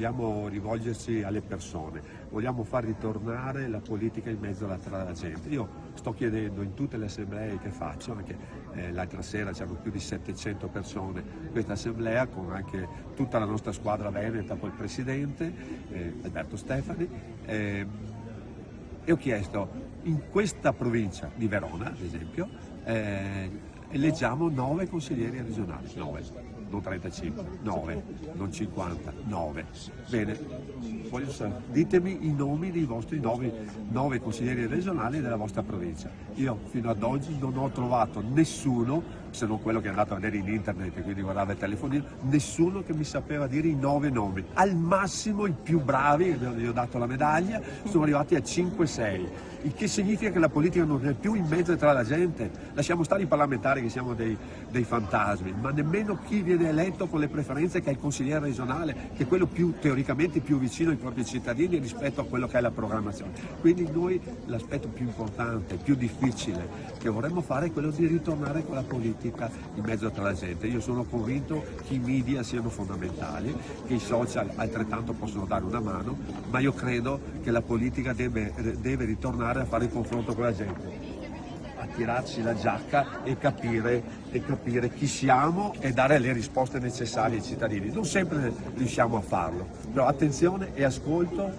vogliamo rivolgerci alle persone, vogliamo far ritornare la politica in mezzo tra la gente. Io sto chiedendo in tutte le assemblee che faccio, anche l'altra sera c'erano più di 700 persone in questa assemblea, con anche tutta la nostra squadra veneta, col presidente Alberto Stefani, e ho chiesto in questa provincia di Verona, ad esempio, eleggiamo 9 consiglieri regionali, 9. Non 35, 9, non 50, 9. Bene, voglio sapere, ditemi i nomi dei vostri 9 consiglieri regionali della vostra provincia. Io fino ad oggi non ho trovato nessuno, se non quello che è andato a vedere in internet e quindi guardava il telefonino, nessuno che mi sapeva dire i 9 nomi. Al massimo i più bravi, gli ho dato la medaglia, sono arrivati a 5-6. Il che significa che la politica non è più in mezzo tra la gente. Lasciamo stare i parlamentari che siamo dei fantasmi, ma nemmeno chi viene eletto con le preferenze che è il consigliere regionale, che è quello teoricamente più vicino ai propri cittadini rispetto a quello che è la programmazione. Quindi noi l'aspetto più importante, più difficile che vorremmo fare è quello di ritornare con la politica in mezzo tra la gente. Io sono convinto che i media siano fondamentali, che i social altrettanto possono dare una mano, ma io credo che la politica deve ritornare a fare il confronto con la gente, a tirarci la giacca e capire chi siamo e dare le risposte necessarie ai cittadini. Non sempre riusciamo a farlo, però attenzione e ascolto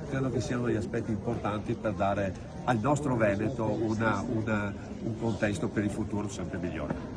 credo che siano gli aspetti importanti per dare al nostro Veneto un contesto per il futuro sempre migliore.